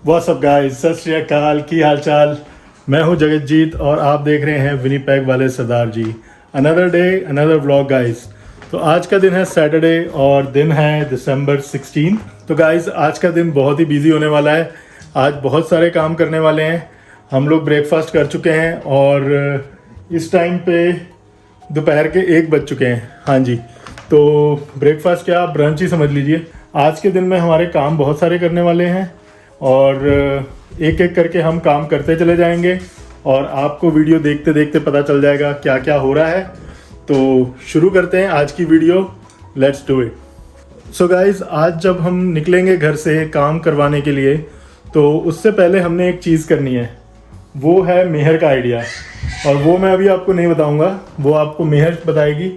What's up guys, सत श्री अकाल, की हाल चाल। मैं हूं जगतजीत और आप देख रहे हैं विनीपेग वाले सरदार जी। Another day another vlog guys. तो आज का दिन है सैटरडे और दिन है दिसंबर 16। तो गाइस आज का दिन बहुत ही बिजी होने वाला है। आज बहुत सारे काम करने वाले हैं। हम लोग ब्रेकफास्ट कर चुके हैं और इस टाइम पे दोपहर के 1 बज चुके हैं। हाँ जी, तो ब्रेकफास्ट क्या, आप ब्रंच ही समझ लीजिए। आज के दिन में हमारे काम बहुत सारे करने वाले हैं और एक एक करके हम काम करते चले जाएंगे और आपको वीडियो देखते देखते पता चल जाएगा क्या क्या हो रहा है। तो शुरू करते हैं आज की video, let's do it. So guys, आज जब हम निकलेंगे घर से काम करवाने के लिए तो उससे पहले हमने एक चीज़ करनी है, वो है मेहर का आइडिया। और वो मैं अभी आपको नहीं बताऊंगा, वो आपको मेहर बताएगी।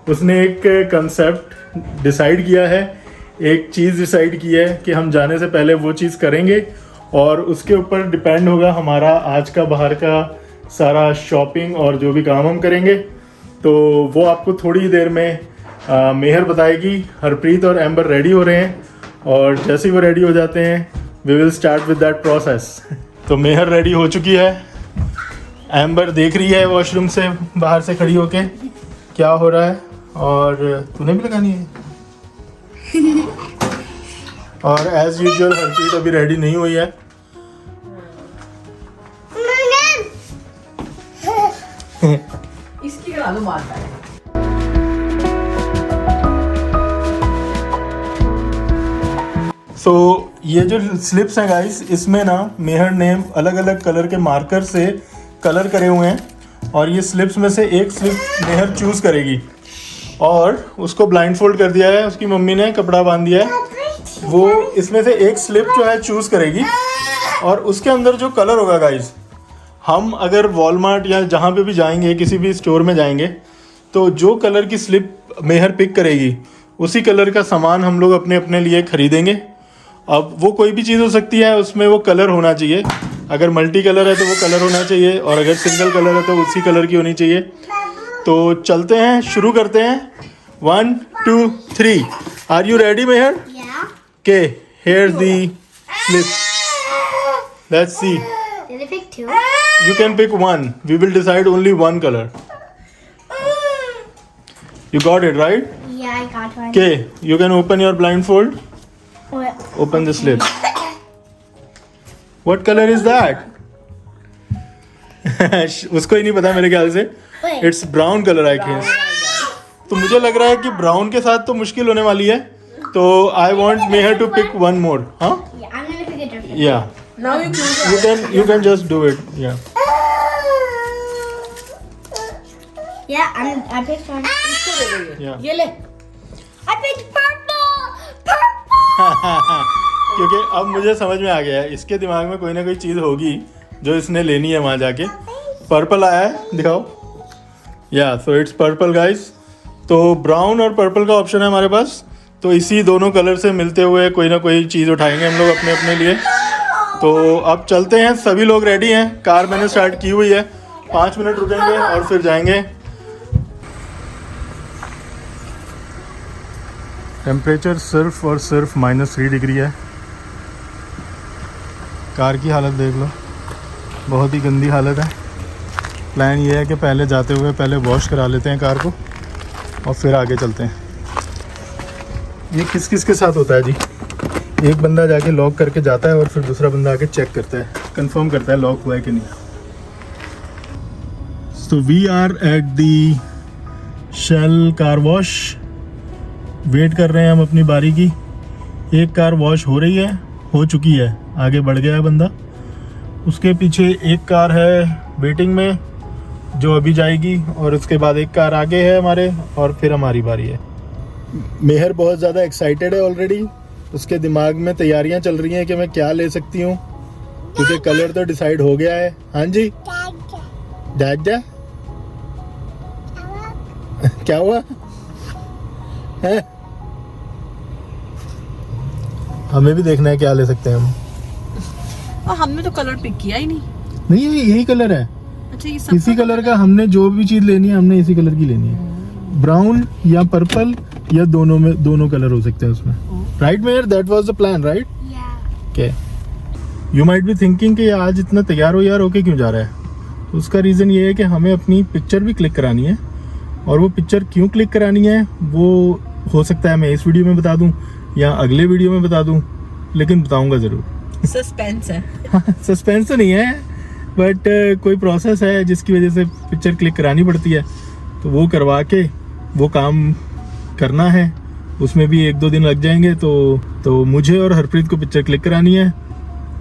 उसने एक कंसेप्ट डिसाइड किया है, एक चीज़ डिसाइड की है कि हम जाने से पहले वो चीज़ करेंगे और उसके ऊपर डिपेंड होगा हमारा आज का बाहर का सारा शॉपिंग और जो भी काम हम करेंगे। तो वो आपको थोड़ी देर में मेहर बताएगी। हरप्रीत और एम्बर रेडी हो रहे हैं और जैसे ही वो रेडी हो जाते हैं we will start with that process. तो मेहर रेडी हो चुकी है, एम्बर देख रही है वॉशरूम से बाहर से खड़ी होके क्या हो रहा है। और तूने भी लगानी है और एज यूजुअल हरप्रीत अभी रेडी नहीं हुई है। इसकी करा दो मारता है। सो ये जो स्लिप्स हैं गाइस, इसमें ना मेहर ने अलग अलग कलर के मार्कर से कलर करे हुए हैं और ये स्लिप्स में से एक स्लिप मेहर चूज करेगी और उसको ब्लाइंड फोल्ड कर दिया है, उसकी मम्मी ने कपड़ा बांध दिया है। वो इसमें से एक स्लिप जो है चूज करेगी और उसके अंदर जो कलर होगा गाइस, हम अगर वॉलमार्ट या जहाँ पे भी जाएंगे, किसी भी स्टोर में जाएंगे, तो जो कलर की स्लिप मेहर पिक करेगी उसी कलर का सामान हम लोग अपने अपने लिए खरीदेंगे। अब वो कोई भी चीज़ हो सकती है, उसमें वो कलर होना चाहिए। अगर मल्टी कलर है तो वो कलर होना चाहिए और अगर सिंगल कलर है तो उसी कलर की होनी चाहिए। तो चलते हैं, शुरू करते हैं। 1 2 3। Are you ready Mehar? के here the slip, let's see. Did I pick 2? You can pick one. We will decide only one color. You got it right? Yeah, I got one. Okay, you can open your blindfold. What? Open the slip. What color is that? उसको ही नहीं पता मेरे ख्याल से। It's brown color I guess. तो मुझे लग रहा है कि ब्राउन के साथ तो मुश्किल होने वाली है। तो I want Meher to pick one more. हाँ? Yeah, I'm gonna pick a different. Yeah. Now you choose. You can just do it. Yeah. Yeah, I picked one. इसको दे दो ये। Yeah. ये ले। I picked purple. Purple. क्योंकि अब मुझे समझ में आ गया है, इसके दिमाग में कोई ना कोई चीज़ होगी जो इसने लेनी है वहाँ जाके। पर्पल आया है, दिखाओ। या सो इट्स पर्पल गाइस। तो ब्राउन और पर्पल का ऑप्शन है हमारे पास, तो इसी दोनों कलर से मिलते हुए कोई ना कोई चीज़ उठाएंगे हम लोग अपने अपने लिए। तो अब चलते हैं, सभी लोग रेडी हैं। कार मैंने स्टार्ट की हुई है, 5 मिनट रुकेंगे और फिर जाएंगे। टेम्परेचर सिर्फ और सिर्फ -3 डिग्री है। कार की हालत देख लो, बहुत ही गंदी हालत है। प्लान ये है कि पहले जाते हुए पहले वॉश करा लेते हैं कार को और फिर आगे चलते हैं। ये किस किस के साथ होता है जी? एक बंदा जाके लॉक करके जाता है और फिर दूसरा बंदा आके चेक करता है, कंफर्म करता है लॉक हुआ है कि नहीं। So we are at the Shell car wash. Wait कर रहे हैं हम अपनी बारी की। एक कार वॉश हो रही है, हो चुकी है, आगे बढ़ गया है बंदा। उसके पीछे एक कार है वेटिंग में जो अभी जाएगी और उसके बाद एक कार आगे है हमारे और फिर हमारी बारी है। मेहर बहुत ज़्यादा एक्साइटेड है ऑलरेडी। उसके दिमाग में तैयारियां चल रही हैं कि मैं क्या ले सकती हूँ, क्योंकि कलर तो डिसाइड हो गया है। हाँ जी डैड क्या हुआ है? हमें भी देखना है क्या ले सकते हैं हम। और हमने तो कलर पिक किया ही नहीं। नहीं, यही कलर है। अच्छा, ये सब इसी कलर का हमने जो भी चीज़ लेनी है हमने इसी कलर की लेनी है। ब्राउन या पर्पल या दोनों में, दोनों कलर हो सकते हैं उसमें। Right mayor, that was the plan right? Yeah. Okay. You might be thinking कि आज इतना तैयार हो यार होके क्यों जा रहा है, तो उसका रीज़न ये है कि हमें अपनी पिक्चर भी क्लिक करानी है, और वो पिक्चर क्यों क्लिक करानी है वो हो सकता है मैं इस वीडियो में बता दूं या अगले वीडियो में बता दूं, लेकिन बताऊंगा ज़रूर। सस्पेंस है। सस्पेंस तो नहीं है, बट कोई प्रोसेस है जिसकी वजह से पिक्चर क्लिक करानी पड़ती है, तो वो करवा के वो काम करना है। उसमें भी 1-2 दिन लग जाएंगे। तो मुझे और हरप्रीत को पिक्चर क्लिक करानी है,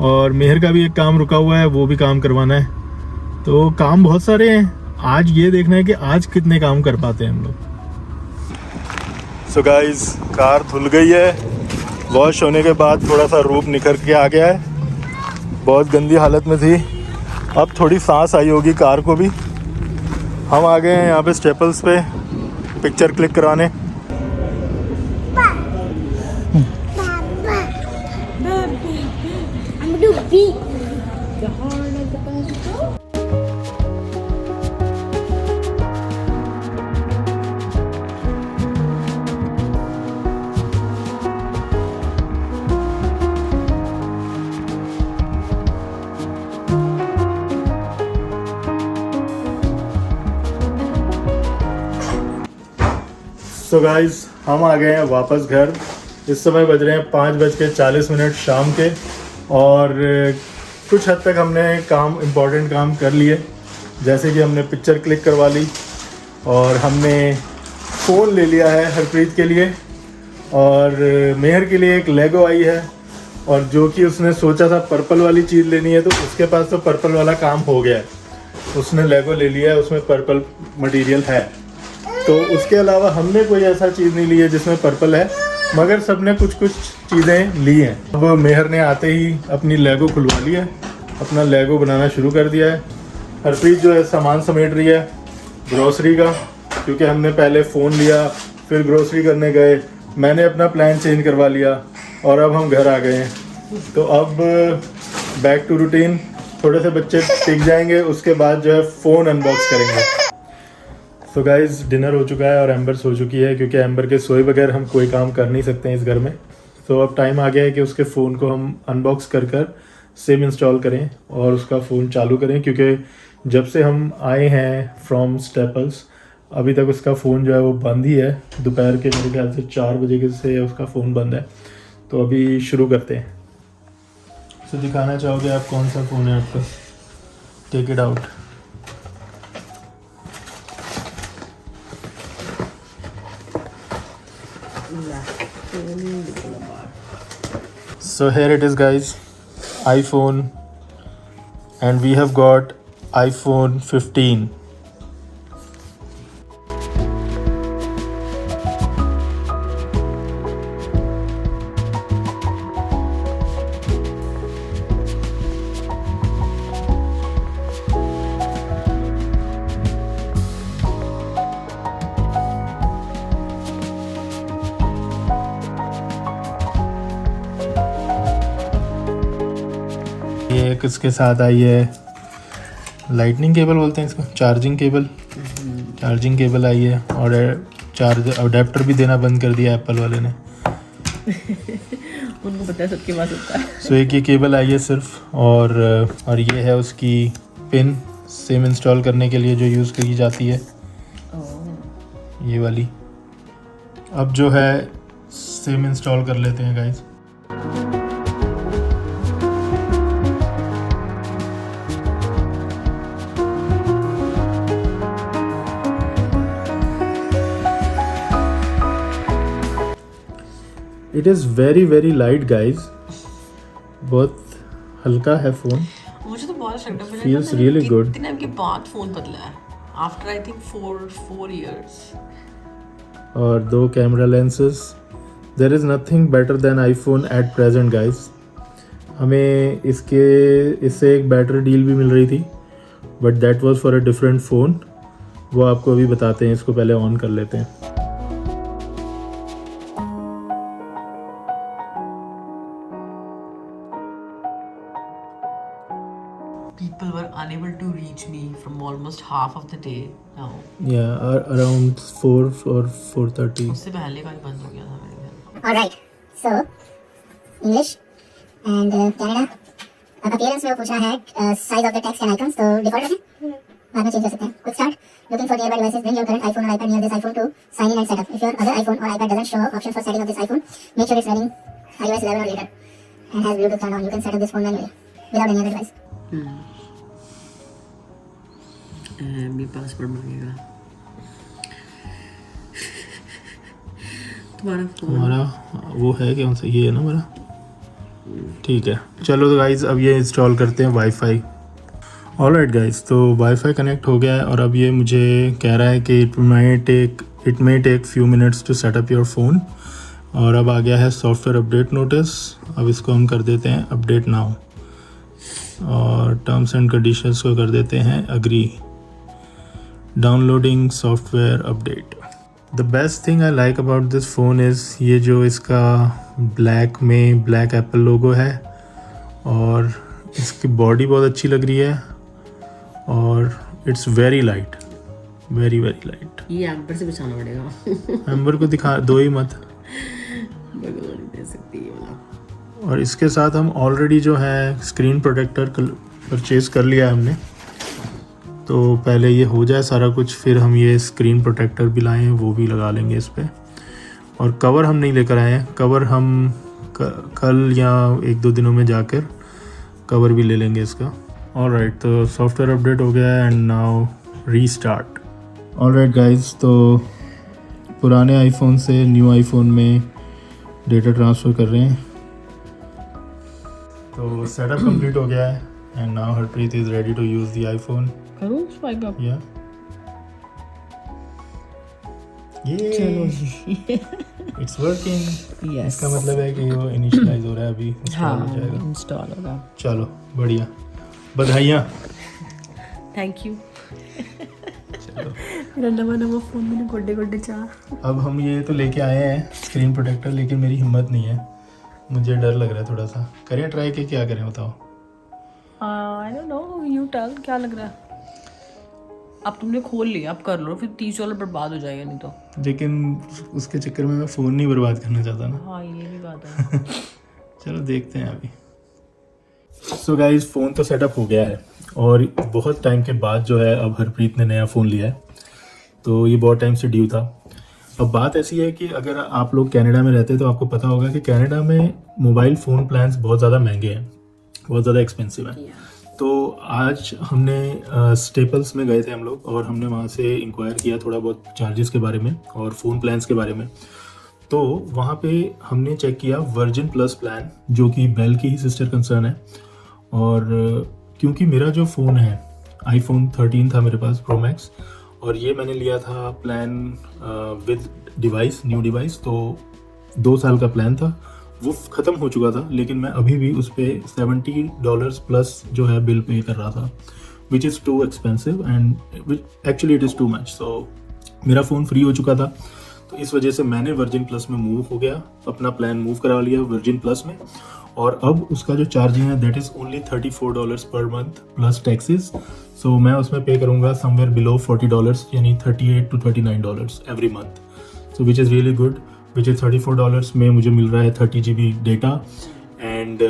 और मेहर का भी एक काम रुका हुआ है, वो भी काम करवाना है। तो काम बहुत सारे हैं, आज ये देखना है कि आज कितने काम कर पाते हैं हम लोग। सो गाइस, कार धुल गई है, वॉश होने के बाद थोड़ा सा रूप निखर के आ गया है, बहुत गंदी हालत में थी। अब थोड़ी सांस आई होगी कार को भी। हम आ गए हैं यहाँ पे स्टेपल्स पे पिक्चर क्लिक कराने। I'm gonna do beat. So guys, हम आ गए हैं वापस घर। इस समय बज रहे हैं 5:40 शाम के, और कुछ हद तक हमने इम्पोर्टेंट काम कर लिए। जैसे कि हमने पिक्चर क्लिक करवा ली, और हमने फ़ोन ले लिया है हरप्रीत के लिए, और मेहर के लिए एक लेगो आई है, और जो कि उसने सोचा था पर्पल वाली चीज़ लेनी है, तो उसके पास तो पर्पल वाला काम हो गया है। उसने लेगो ले लिया है, उसमें पर्पल मटेरियल है। तो उसके अलावा हमने कोई ऐसा चीज़ नहीं ली है जिसमें पर्पल है, मगर सबने कुछ चीज़ें ली हैं। अब मेहर ने आते ही अपनी लेगो खुलवा ली है, अपना लेगो बनाना शुरू कर दिया है। हरप्रीत जो है सामान समेट रही है ग्रोसरी का, क्योंकि हमने पहले फ़ोन लिया, फिर ग्रोसरी करने गए, मैंने अपना प्लान चेंज करवा लिया, और अब हम घर आ गए हैं। तो अब बैक टू रूटीन। थोड़े से बच्चे टिक जाएंगे, उसके बाद जो है फ़ोन अनबॉक्स करेंगे। तो गाइज़, डिनर हो चुका है और एम्बर सो चुकी है, क्योंकि एम्बर के सोए बगैर हम कोई काम कर नहीं सकते हैं इस घर में। तो अब टाइम आ गया है कि उसके फ़ोन को हम अनबॉक्स कर सिम इंस्टॉल करें और उसका फ़ोन चालू करें, क्योंकि जब से हम आए हैं फ्रॉम स्टेपल्स अभी तक उसका फ़ोन जो है वो बंद ही है। दोपहर के मेरे ख्याल से 4 बजे से उसका फ़ोन बंद है। तो अभी शुरू करते हैं। तो दिखाना चाहोगे आप कौन सा फ़ोन है आपका? Take it out. So here it is guys, iPhone, and we have got iPhone 15. ये एक इसके साथ आई है लाइटनिंग केबल बोलते हैं इसको, चार्जिंग केबल आई है, और अडेप्टर भी देना बंद कर दिया एप्पल वाले ने। उनको पता है सबके पास होता है। सो एक ये केबल आई है सिर्फ, और ये है उसकी पिन सिम इंस्टॉल करने के लिए जो यूज़ की जाती है, ये वाली। अब जो है सिम इंस्टॉल कर लेते हैं guys. It is very light guys, बहुत हल्का है फ़ोन। मुझे तो बहुत अच्छा लगता है। Feels really good. कितने के बाद फ़ोन बदला है, आफ्टर आई थिंक 4 years। और 2 camera lenses. There is nothing better than iPhone at present guys. हमें इससे एक बेटर डील भी मिल रही थी, but that was for a different phone. वो आपको अभी बताते हैं, इसको पहले ऑन कर लेते हैं। People were unable to reach me from almost half of the day now. Yeah, around 4 or 4:30. उससे पहले का ही बंद हो गया था मेरे घर। All right. So, English and Canada अब अपीयरेंस में वो पूछा है size of the text and icons, तो डिफॉल्ट रखें, बाद में चेंज कर सकते हैं. Quick start. Looking for nearby devices, bring your current iPhone or iPad near this iPhone to sign in and set up. If your other iPhone or iPad doesn't show options for setting up this iPhone, make sure it's running iOS 11 or later and has Bluetooth turned on. You can set up this phone manually without any other device. भी password मांगेगा. तुम्हारा phone हमारा वो है कौन सा, ये है ना हमारा. ठीक है, चलो तो गाइज अब ये इंस्टॉल करते हैं वाईफाई. ऑलराइट गाइज, तो वाईफाई कनेक्ट हो गया है और अब ये मुझे कह रहा है कि it may take few minutes to set up your phone. और अब आ गया है सॉफ्टवेयर अपडेट नोटिस. अब इसको हम कर देते हैं अपडेट नाउ और टर्म्स एंड कंडीशंस को कर देते हैं agree. Downloading software update. The best thing I like about this phone is ये जो इसका ब्लैक एप्पल लोगो है और इसकी बॉडी बहुत अच्छी लग रही है और it's very light, very light. ये एम्पर से बचाना पड़ेगा. एम्बर को दिखा दो ही मत. बगल नहीं दे सकती ये वाला. और इसके साथ हम ऑलरेडी जो है स्क्रीन प्रोटेक्टर परचेज कर लिया है हमने. तो पहले ये हो जाए सारा कुछ, फिर हम ये स्क्रीन प्रोटेक्टर भी लाए हैं, वो भी लगा लेंगे इस पर. और कवर हम नहीं लेकर आए हैं, कवर हम कल या 1-2 दिनों में जाकर कवर भी ले लेंगे इसका. ऑलराइट, तो सॉफ्टवेयर अपडेट हो गया है and now restart. Alright guys, तो पुराने आईफोन से न्यू आईफोन में डेटा ट्रांसफ़र कर रहे हैं. तो सेटअप कंप्लीट हो गया है and now Harpreet is ready to use the iPhone. करूँ स्वाइप अप? या चलो इट्स वर्किंग. यस, इसका मतलब है कि वो इनिशियलाइज हो रहा है, अभी इंस्टॉल हो जाएगा. इंस्टॉल होगा. चलो बढ़िया, बधाइयाँ. Thank you. चलो मेरा नवा फोन मैंने गोड्डे चाह. अब हम ये तो लेके आए हैं स्क्रीन प्रोटेक्टर, लेकिन मेरी हिम्मत नहीं है, मुझे डर लग रहा है थोड़ा सा. करें ट्राई के क्या करें बताओ. I don't know, you tell क्या लग रहा है. अब तुमने खोल लिया, अब कर लो, फिर $30 बर्बाद हो जाएगा नहीं तो. लेकिन उसके चक्कर में मैं फ़ोन नहीं बर्बाद करना चाहता ना. हाँ ये भी बात है. चलो देखते हैं अभी. सो गाइस, फ़ोन तो सेटअप हो गया है और बहुत टाइम के बाद जो है अब हरप्रीत ने नया फ़ोन लिया है, तो ये बहुत टाइम से ड्यू था. अब बात ऐसी है कि अगर आप लोग कनाडा में रहते हैं तो आपको पता होगा कि कनाडा में मोबाइल फ़ोन प्लान्स बहुत ज़्यादा महंगे हैं, बहुत ज़्यादा एक्सपेंसिव हैं. तो आज हमने स्टेपल्स में गए थे हम लोग और हमने वहाँ से इंक्वायर किया थोड़ा बहुत चार्जेस के बारे में और फ़ोन प्लान्स के बारे में. तो वहाँ पे हमने चेक किया वर्जिन प्लस प्लान, जो कि बेल की ही सिस्टर कंसर्न है. और क्योंकि मेरा जो फ़ोन है आईफोन 13 था मेरे पास प्रो मैक्स, और ये मैंने लिया था plan with device, new device, तो 2 साल का प्लान था, वो ख़त्म हो चुका था. लेकिन मैं अभी भी उस पर $70 प्लस जो है बिल पे कर रहा था, which is too expensive and actually it is too much. So मेरा फ़ोन फ्री हो चुका था, तो इस वजह से मैंने वर्जिन प्लस में मूव हो गया, अपना प्लान मूव करा लिया वर्जिन प्लस में. और अब उसका जो चार्जिंग है that is only $34 per month plus taxes. सो मैं उसमें पे करूँगा समवेयर बिलो $40, यानी $38 to $39 every month. So which is really good. Which is $34 में मुझे मिल रहा है 30 GB data and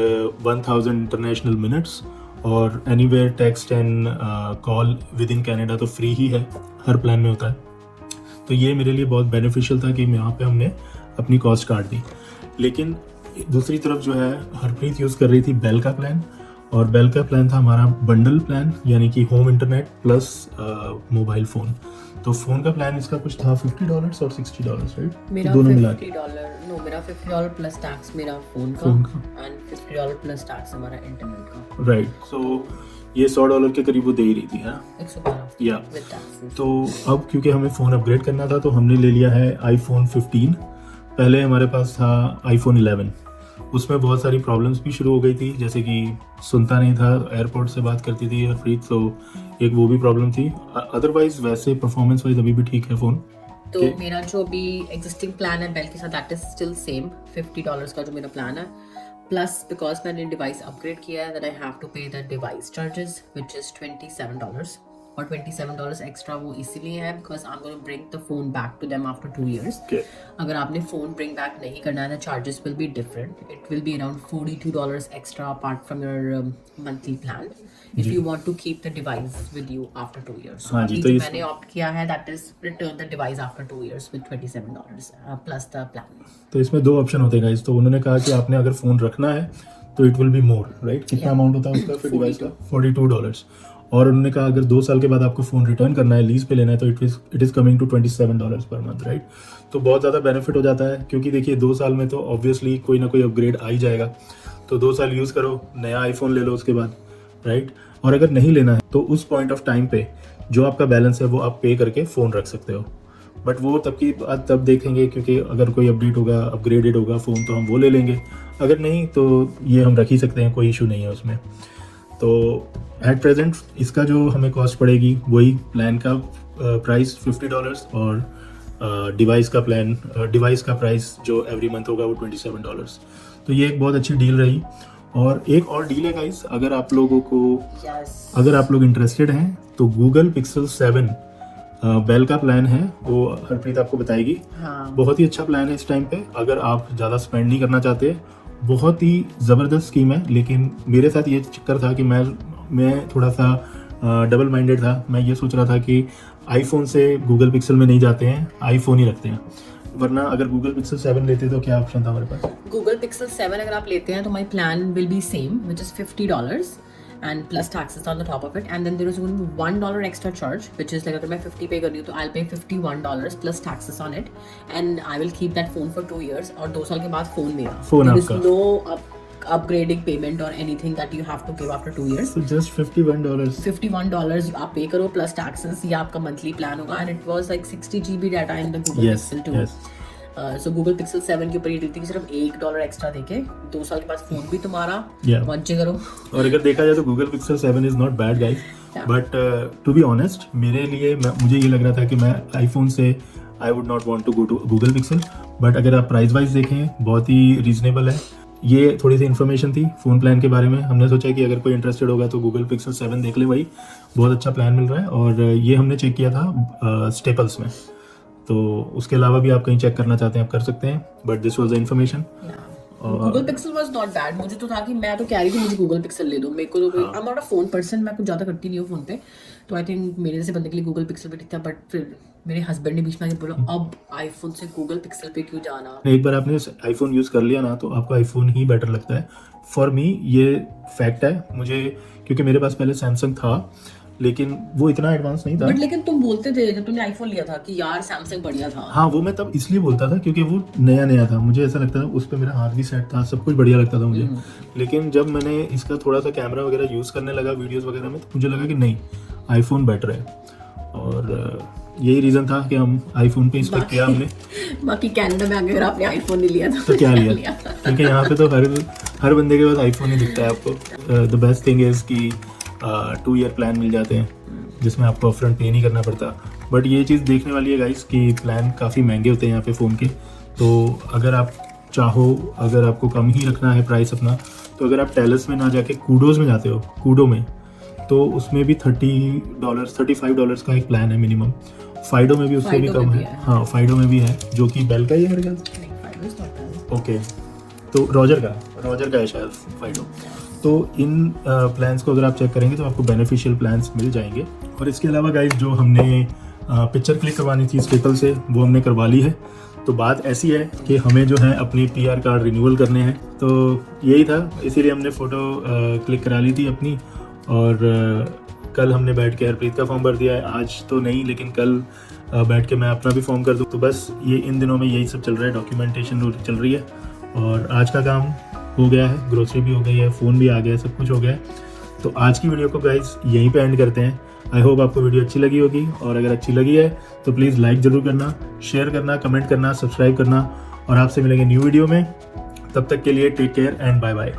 1000 international minutes, और anywhere text and call with in Canada तो फ्री ही है, हर प्लान में होता है. तो ये मेरे लिए बहुत बेनिफिशियल था कि यहाँ पे हमने अपनी कॉस्ट काट दी. लेकिन दूसरी तरफ जो है हरप्रीत यूज़ कर रही थी बेल का प्लान, और बेल का प्लान था हमारा बंडल प्लान, यानी कि home internet plus mobile phone. तो फ़ोन का प्लान इसका कुछ था $50 और $60, राइट? मेरा दोनों मिला के. मेरा $50 प्लस टैक्स मेरा फोन का एंड $50 प्लस टैक्स हमारा इंटरनेट का. राइट. सो ये $100 के करीब वो दे ही रही थी. हाँ 112 या. With taxes. तो अब क्योंकि हमें फ़ोन अपग्रेड करना था तो हमने ले लिया है आईफोन 15. पहले हमारे पास था आईफोन 11, उसमें बहुत सारी प्रॉब्लम्स भी शुरू हो गई थी, जैसे कि सुनता नहीं था, एयरपोर्ट से बात करती थी हरप्रीत, तो एक वो भी प्रॉब्लम थी. अदरवाइज वैसे परफॉर्मेंस वाइज अभी भी ठीक है फ़ोन. तो मेरा जो अभी एग्जिस्टिंग प्लान है बेल के साथ दैट इज स्टिल सेम $50 का जो मेरा प्लान है, प्लस बिकॉज मैंने डिवाइस अपग्रेड किया है that I have to pay the device charges which is $27. और $27 एक्स्ट्रा वो इसीलिए है because I am going to bring the phone back to them after 2 years. Okay. अगर आपने फोन ब्रिंग बैक नहीं करना है, charges will be different. It will be around $42 extra apart from your monthly plan if you want to keep the device with you after 2 years. So हाँ जी, अभी तो जो इस- मैंने ऑप्ट किया है that is return the device after 2 years with $27 plus the plan. तो इसमें 2 ऑप्शन होते हैं गाइस. तो उन्होंने कहा कि आपने अगर फ़ोन रखना है तो it will be more, right? कितना अमाउंट होता है उसका फिर डिवाइस का? $42. और उन्होंने कहा अगर 2 साल के बाद आपको फ़ोन रिटर्न करना है, लीज पे लेना है, तो it is coming to $27 per month, right? तो बहुत ज़्यादा बेनिफिट हो जाता है क्योंकि देखिए 2 साल में तो ऑब्वियसली कोई ना कोई अपग्रेड आ ही जाएगा. तो 2 साल यूज़ करो, नया आईफोन ले लो उसके बाद, राइट? और अगर नहीं लेना है तो उस पॉइंट ऑफ टाइम पे जो आपका बैलेंस है वो आप पे करके फ़ोन रख सकते हो. बट वो तब की बात तब देखेंगे क्योंकि अगर कोई अपडेट होगा, अपग्रेडेड होगा फ़ोन, तो हम वो ले लेंगे. अगर नहीं तो ये हम रख ही सकते हैं, कोई इशू नहीं है उसमें. तो एट प्रेजेंट इसका जो हमें कॉस्ट पड़ेगी वही प्लान का प्राइस $50 और डिवाइस का प्राइस जो एवरी मंथ होगा वो $27. तो ये एक बहुत अच्छी डील रही. और एक और डील है गाइस, अगर आप लोगों को Yes. अगर आप लोग इंटरेस्टेड हैं तो गूगल पिक्सल 7 बेल का प्लान है, वो हरप्रीत आपको बताएगी. हाँ. बहुत ही अच्छा प्लान है इस टाइम पे. अगर आप ज़्यादा स्पेंड नहीं करना चाहते, बहुत ही ज़बरदस्त स्कीम है. लेकिन मेरे साथ ये चक्कर था कि मैं थोड़ा सा डबल माइंडेड था. मैं ये सोच रहा था कि आईफोन से गूगल पिक्सल में नहीं जाते हैं, आईफोन ही रखते हैं. वरना अगर गूगल पिक्सल 7 लेते तो क्या ऑप्शन था हमारे पास? Google Pixel 7 अगर आप लेते हैं तो my plan will be same, which is $50 and plus taxes on the top of it, and then there is going to be $1 extra charge, which is like अगर मैं 50 पे कर रही हूँ तो I'll pay $51 plus taxes on it, and I will keep that phone for 2 years. और 2 साल के बाद phone मेरा. Phone There is आपका. no upgrading payment or anything that you have to give after 2 years. तो जस्ट $51. $51 आप पे करो प्लस टैक्सेस, ये आपका मंथली प्लान होगा. And it was like 60 GB data in the Google Yes, Pixel 2. yes. So Google Pixel 7 के ऊपर ये डील थी कि सिर्फ $1 एक्स्ट्रा देके 2 साल के बाद फोन भी तुम्हारा. Yeah. मजे करो. और अगर देखा जाए तो Google Pixel 7 is not bad guys. But to be honest मेरे लिए मुझे ये लग रहा था कि मैं आईफोन से I would not want to go to Google Pixel. But अगर आप प्राइस वाइज देखें बहुत ही रीजनेबल है. ये थोड़ी सी इन्फॉर्मेशन थी फ़ोन प्लान के बारे में. हमने सोचा कि अगर कोई इंटरेस्टेड होगा तो गूगल पिक्सल 7 देख ले भाई, बहुत अच्छा प्लान मिल रहा है. और ये हमने चेक किया था स्टेपल्स में. तो उसके अलावा भी आप कहीं चेक करना चाहते हैं आप कर सकते हैं. But this was the information. Google Pixel was not bad. मुझे तो था कि मैं तो कह रही थी मुझे Google Pixel ले दो. मेरे को तो कोई I'm not a phone person, मैं कुछ ज़्यादा करती नहीं हूँ फ़ोन पे. तो आई थिंक मेरे जैसे बंदे के लिए Google Pixel भी ठीक था. बट फिर मेरे हस्बैंड ने बीच में आके बोला अब आईफोन से Google Pixel पे क्यों जाना. एक बार आपने आईफोन यूज़ कर लिया ना तो आपको आईफोन ही बेटर लगता है. फॉर मी ये फैक्ट है. मुझे क्योंकि मेरे पास पहले सैमसंग था लेकिन वो इतना एडवांस नहीं था. बट लेकिन तुम बोलते थे जब तुमने आईफोन लिया था कि यार सैमसंग बढ़िया था. हाँ वो मैं तब इसलिए बोलता था क्योंकि वो नया था. मुझे ऐसा लगता था उस पर मेरा हाथ भी सेट था, सब कुछ बढ़िया लगता था मुझे. लेकिन जब मैंने इसका थोड़ा सा कैमरा वगैरह यूज़ करने लगा वीडियोस वगैरह में तो मुझे लगा कि नहीं आईफोन बेटर है. और यही रीज़न था कि हम आईफोन पे इस पर किया हमने. बाकी कनाडा में अगर आपने आईफोन नहीं लिया तो क्या लिया क्योंकि यहाँ पे तो हर बंदे के पास आईफोन ही दिखता है आपको. द बेस्ट थिंग इज़ कि 2 ईयर प्लान मिल जाते हैं जिसमें आपको अपफ्रंट पे नहीं करना पड़ता. बट ये चीज़ देखने वाली है गाइस कि प्लान काफ़ी महंगे होते हैं यहाँ पे फ़ोन के. तो अगर आप चाहो, अगर आपको कम ही रखना है प्राइस अपना, तो अगर आप टेलस में ना जाके कूडोज़ में जाते हो, कूडो में, तो उसमें भी $35 का एक प्लान है मिनिमम. फाइडो में भी उससे भी फाइडो कम में है. भी है. हाँ फाइडो में भी है जो कि बेल का ही है मेरे ख्याल से. ओके तो रॉजर का है शायद फाइडो. तो इन प्लान्स को अगर आप चेक करेंगे तो आपको बेनिफिशियल प्लान्स मिल जाएंगे. और इसके अलावा गाइस जो हमने पिक्चर क्लिक करवानी थी स्टेपल से वो हमने करवा ली है. तो बात ऐसी है कि हमें जो है अपनी PR कार्ड रिन्यूअल करने हैं. तो यही था, इसीलिए हमने फ़ोटो क्लिक करा ली थी अपनी. और कल हमने बैठ के हरप्रीत का फॉर्म भर दिया है. आज तो नहीं लेकिन कल बैठ के मैं अपना भी फॉर्म कर दूँ. तो बस ये इन दिनों में यही सब चल रहा है, डॉक्यूमेंटेशन चल रही है. और आज का काम हो गया है, ग्रोसरी भी हो गई है, फ़ोन भी आ गया है, सब कुछ हो गया है. तो आज की वीडियो को गाइस यहीं पे एंड करते हैं. आई होप आपको वीडियो अच्छी लगी होगी. और अगर अच्छी लगी है तो प्लीज़ लाइक ज़रूर करना, शेयर करना, कमेंट करना, सब्सक्राइब करना. और आपसे मिलेंगे न्यू वीडियो में. तब तक के लिए take care and bye bye.